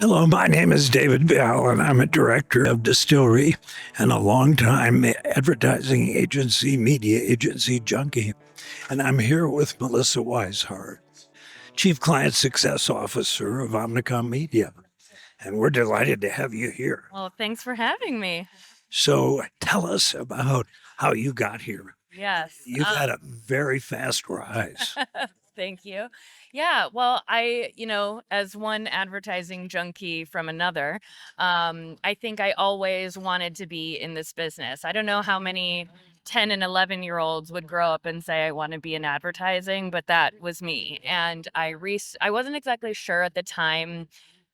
Hello, my name is David Bell, and I'm a director of Dstillery and a longtime advertising agency, media agency junkie. And I'm here with Melissa Wiseheart, Chief Client Success Officer of Omnicom Media. And we're delighted to have you here. Well, thanks for having me. So tell us about how you got here. Yes. You've had a very fast rise. Thank you. Yeah, well, as one advertising junkie from another, I think I always wanted to be in this business. I don't know how many 10 and 11-year-olds would grow up and say, I want to be in advertising, but that was me. And I wasn't exactly sure at the time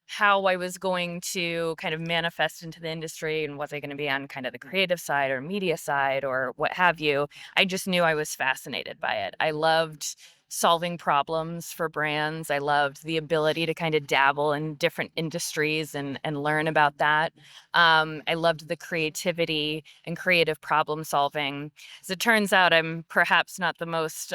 how I was going to kind of manifest into the industry and was I going to be on kind of the creative side or media side or what have you. I just knew I was fascinated by it. I loved solving problems for brands. I loved the ability to kind of dabble in different industries and learn about that. I loved the creativity and creative problem solving. As it turns out, I'm perhaps not the most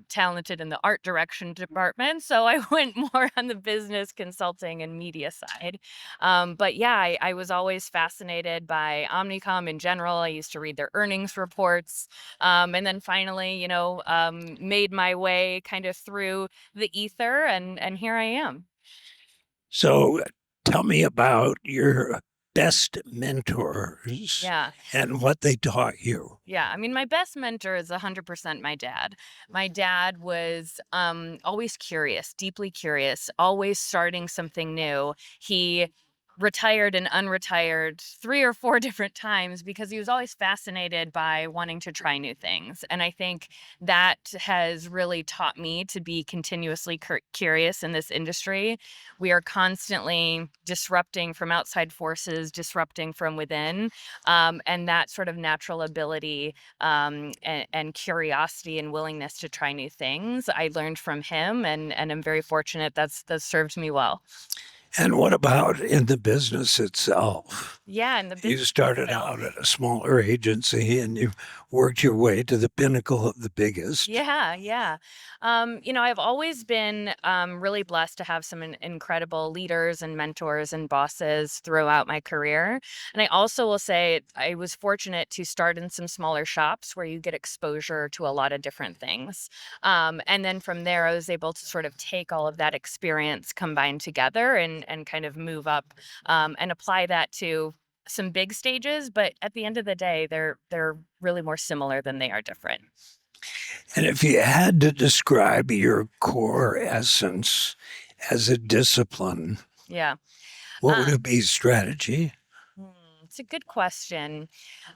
talented in the art direction department, so I went more on the business consulting and media side. But yeah, I was always fascinated by Omnicom in general. I used to read their earnings reports, and then finally, made my way kind of through the ether, and here I am. So tell me about your best mentors Yeah. and what they taught you. Yeah, I mean, my best mentor is 100% my dad. My dad was always curious, deeply curious, always starting something new. He retired and unretired 3 or 4 different times because he was always fascinated by wanting to try new things. And I think that has really taught me to be continuously curious in this industry. We are constantly disrupting from outside forces, disrupting from within. And that sort of natural ability and curiosity and willingness to try new things, I learned from him, and I'm very fortunate that's served me well. And what about in the business itself? Yeah, and the You business started itself. out at a smaller agency and you worked your way to the pinnacle of the biggest. Yeah, yeah. I've always been really blessed to have some incredible leaders and mentors and bosses throughout my career. And I also will say I was fortunate to start in some smaller shops where you get exposure to a lot of different things. And then from there, I was able to sort of take all of that experience combined together and kind of move up and apply that to some big stages. But at the end of the day, they're really more similar than they are different. And if you had to describe your core essence as a discipline, Yeah. what would Uh, it be? Strategy? hmm, it's a good question.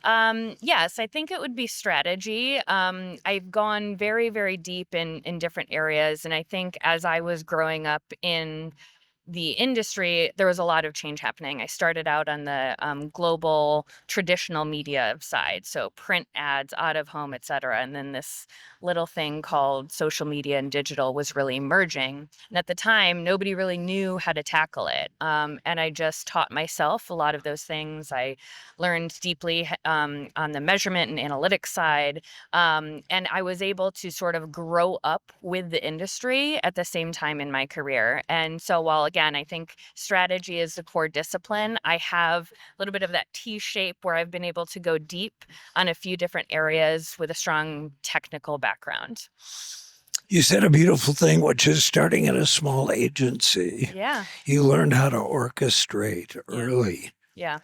Yes, I think it would be strategy. I've gone very, very deep in different areas, and I think as I was growing up in the industry, there was a lot of change happening. I started out on the global traditional media side, so print ads, out of home, et cetera. And then this little thing called social media and digital was really emerging. And at the time, nobody really knew how to tackle it. And I just taught myself a lot of those things. I learned deeply on the measurement and analytics side. And I was able to sort of grow up with the industry at the same time in my career. And so while again, I think strategy is the core discipline, I have a little bit of that T shape where I've been able to go deep on a few different areas with a strong technical background. You said a beautiful thing, which is starting at a small agency. Yeah. You learned how to orchestrate Yeah. early. Yeah.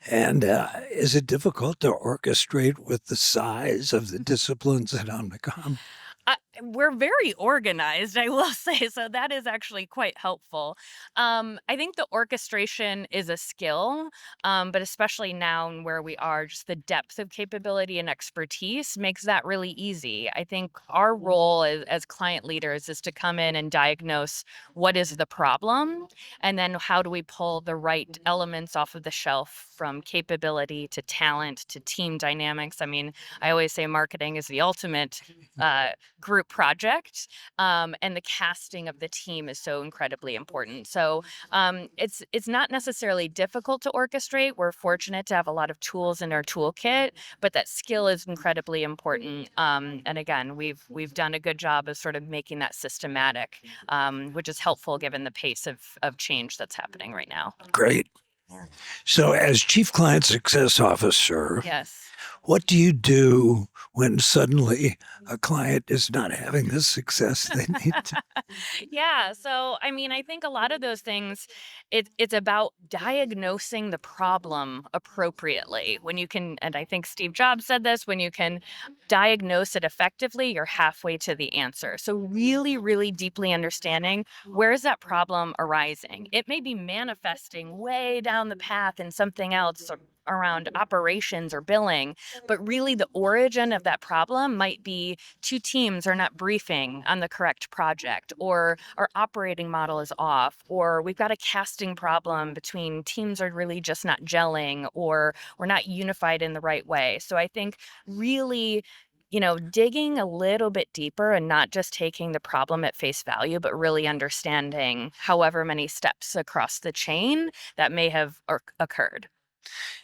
And is it difficult to orchestrate with the size of the disciplines at Omnicom? We're very organized, I will say, so that is actually quite helpful. I think the orchestration is a skill, but especially now where we are, just the depth of capability and expertise makes that really easy. I think our role as client leaders is to come in and diagnose what is the problem, and then how do we pull the right elements off of the shelf from capability to talent to team dynamics. I mean, I always say marketing is the ultimate group project, and the casting of the team is so incredibly important. So it's not necessarily difficult to orchestrate. We're fortunate to have a lot of tools in our toolkit, but that skill is incredibly important. And again, we've done a good job of sort of making that systematic, which is helpful given the pace of change that's happening right now. Great. So, as Chief Client Success Officer, Yes. what do you do when suddenly a client is not having the success they need to? Yeah. So, I mean, I think a lot of those things, it's about diagnosing the problem appropriately. When you can, and I think Steve Jobs said this, when you can diagnose it effectively, you're halfway to the answer. So, really, really deeply understanding where is that problem arising? It may be manifesting way down the path in something else around operations or billing, but really the origin of that problem might be two teams are not briefing on the correct project, or our operating model is off, or we've got a casting problem between teams are really just not gelling, or we're not unified in the right way. So I think really, digging a little bit deeper and not just taking the problem at face value, but really understanding however many steps across the chain that may have occurred.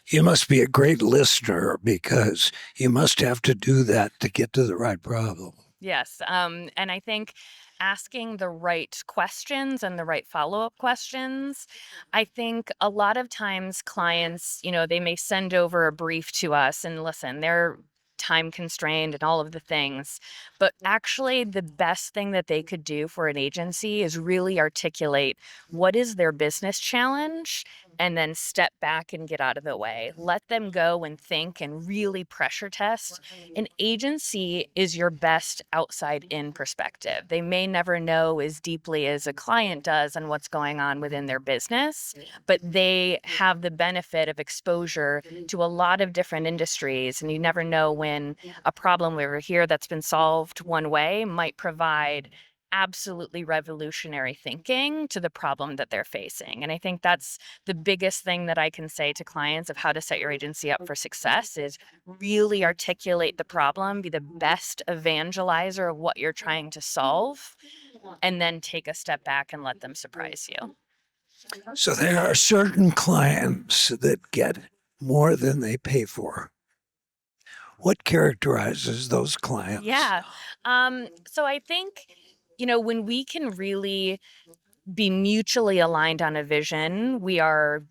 You must be a great listener because you must have to do that to get to the right problem. Yes. And I think asking the right questions and the right follow up questions. I think a lot of times clients, they may send over a brief to us and listen, they're time constrained and all of the things. But actually, the best thing that they could do for an agency is really articulate what is their business challenge and then step back and get out of the way. Let them go and think and really pressure test. An agency is your best outside in perspective. They may never know as deeply as a client does on what's going on within their business, but they have the benefit of exposure to a lot of different industries. And you never know when a problem over here that's been solved one way might provide absolutely revolutionary thinking to the problem that they're facing. And I think that's the biggest thing that I can say to clients of how to set your agency up for success is really articulate the problem, be the best evangelizer of what you're trying to solve, and then take a step back and let them surprise you. So, there are certain clients that get more than they pay for. What characterizes those clients? Yeah. So I think, when we can really be mutually aligned on a vision, we are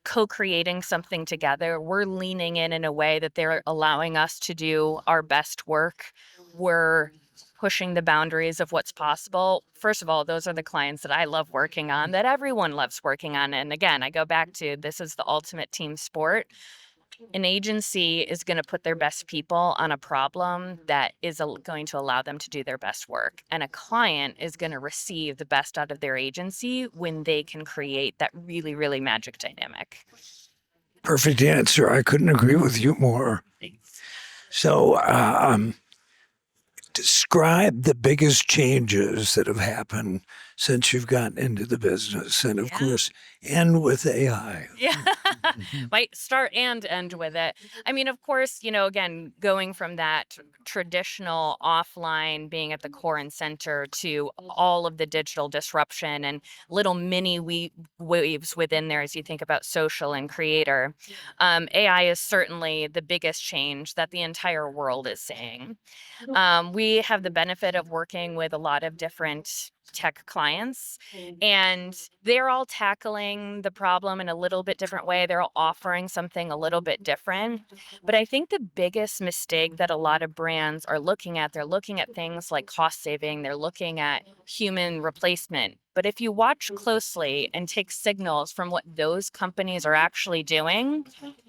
co-creating something together. We're leaning in a way that they're allowing us to do our best work. We're pushing the boundaries of what's possible. First of all, those are the clients that I love working on, that everyone loves working on. And again, I go back to this is the ultimate team sport. An agency is going to put their best people on a problem that is going to allow them to do their best work. And a client is going to receive the best out of their agency when they can create that really, really magic dynamic. Perfect answer. I couldn't agree with you more. Thanks. So, describe the biggest changes that have happened since you've gotten into the business, and of Yeah. course, end with AI. Yeah. Might start and end with it. I mean, of course, again, going from that traditional offline being at the core and center to all of the digital disruption and little mini waves within there as you think about social and creator. AI is certainly the biggest change that the entire world is seeing. We have the benefit of working with a lot of different tech clients, and they're all tackling the problem in a little bit different way. They're all offering something a little bit different. But I think the biggest mistake that a lot of brands are looking at, they're looking at things like cost saving, they're looking at human replacement. But if you watch closely and take signals from what those companies are actually doing,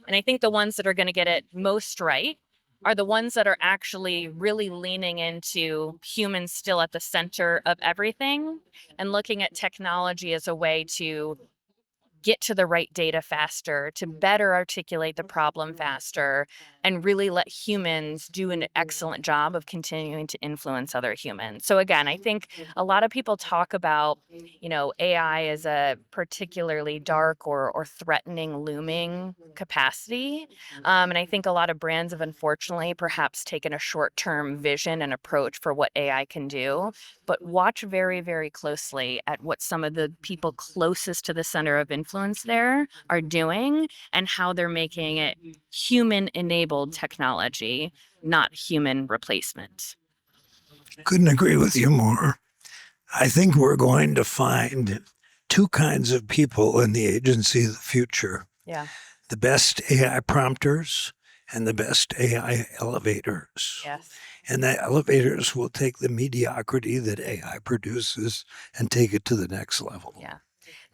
and I think the ones that are going to get it most right are the ones that are actually really leaning into humans still at the center of everything and looking at technology as a way to get to the right data faster, to better articulate the problem faster, and really let humans do an excellent job of continuing to influence other humans. So again, I think a lot of people talk about, AI as a particularly dark or threatening looming capacity. And I think a lot of brands have unfortunately perhaps taken a short-term vision and approach for what AI can do. But watch very, very closely at what some of the people closest to the center of influence there are doing and how they're making it human-enabled technology, not human replacement. Couldn't agree with you more. I think we're going to find two kinds of people in the agency of the future. Yeah. The best AI prompters and the best AI elevators. Yes. And the elevators will take the mediocrity that AI produces and take it to the next level. Yeah.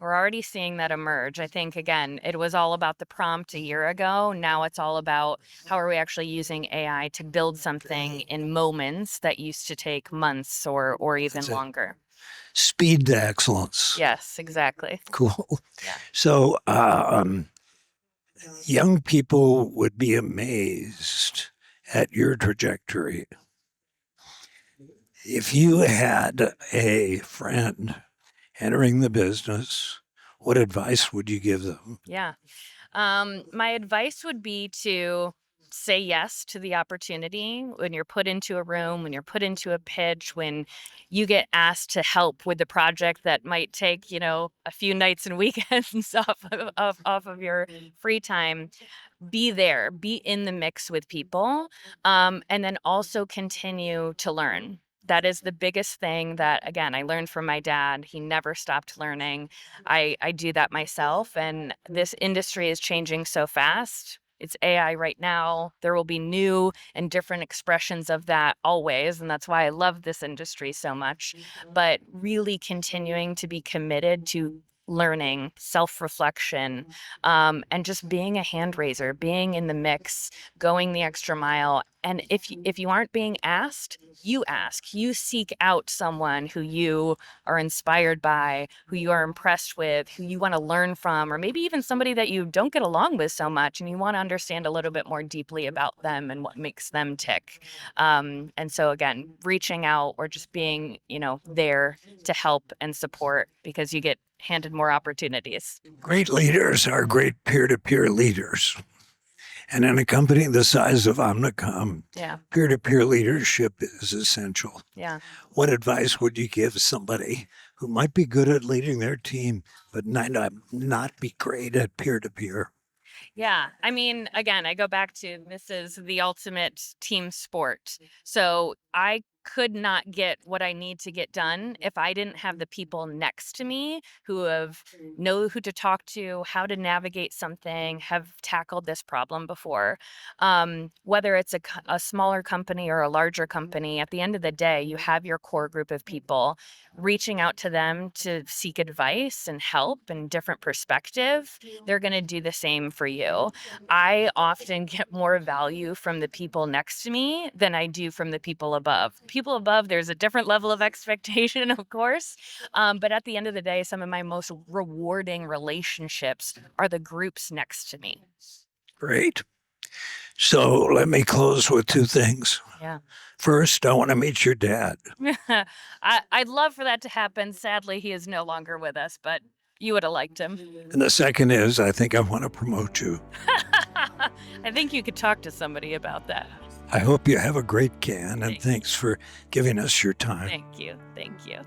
We're already seeing that emerge. I think, again, it was all about the prompt a year ago. Now it's all about how are we actually using AI to build something in moments that used to take months or even That's it. longer. Speed to excellence. Yes, exactly. Cool. Yeah. So young people would be amazed at your trajectory. If you had a friend entering the business, what advice would you give them? Yeah. My advice would be to say yes to the opportunity when you're put into a room, when you're put into a pitch, when you get asked to help with the project that might take, a few nights and weekends off of your free time. Be there, be in the mix with people, and then also continue to learn. That is the biggest thing that, again, I learned from my dad. He never stopped learning. I do that myself, and this industry is changing so fast. It's AI right now. There will be new and different expressions of that always, and that's why I love this industry so much. But really continuing to be committed to learning, self-reflection, and just being a hand raiser, being in the mix, going the extra mile. And if you aren't being asked, you ask. You seek out someone who you are inspired by, who you are impressed with, who you want to learn from, or maybe even somebody that you don't get along with so much and you want to understand a little bit more deeply about them and what makes them tick. And so again, reaching out or just being, there to help and support because you get handed more opportunities. Great leaders are great peer-to-peer leaders. And in a company the size of Omnicom, Yeah. peer-to-peer leadership is essential. Yeah. What advice would you give somebody who might be good at leading their team, but might not be great at peer-to-peer? Yeah. I mean, again, I go back to this is the ultimate team sport. So I could not get what I need to get done if I didn't have the people next to me who know who to talk to, how to navigate something, have tackled this problem before. Whether it's a smaller company or a larger company, at the end of the day, you have your core group of people. Reaching out to them to seek advice and help and different perspective, they're going to do the same for you. I often get more value from the people next to me than I do from the people above. People above, there's a different level of expectation, of course. But at the end of the day, some of my most rewarding relationships are the groups next to me. Great. So let me close with two things. Yeah. First, I want to meet your dad. I'd love for that to happen. Sadly, he is no longer with us, but you would have liked him. And the second is, I think I want to promote you. I think you could talk to somebody about that. I hope you have a great can, and thanks for giving us your time. Thank you. Thank you.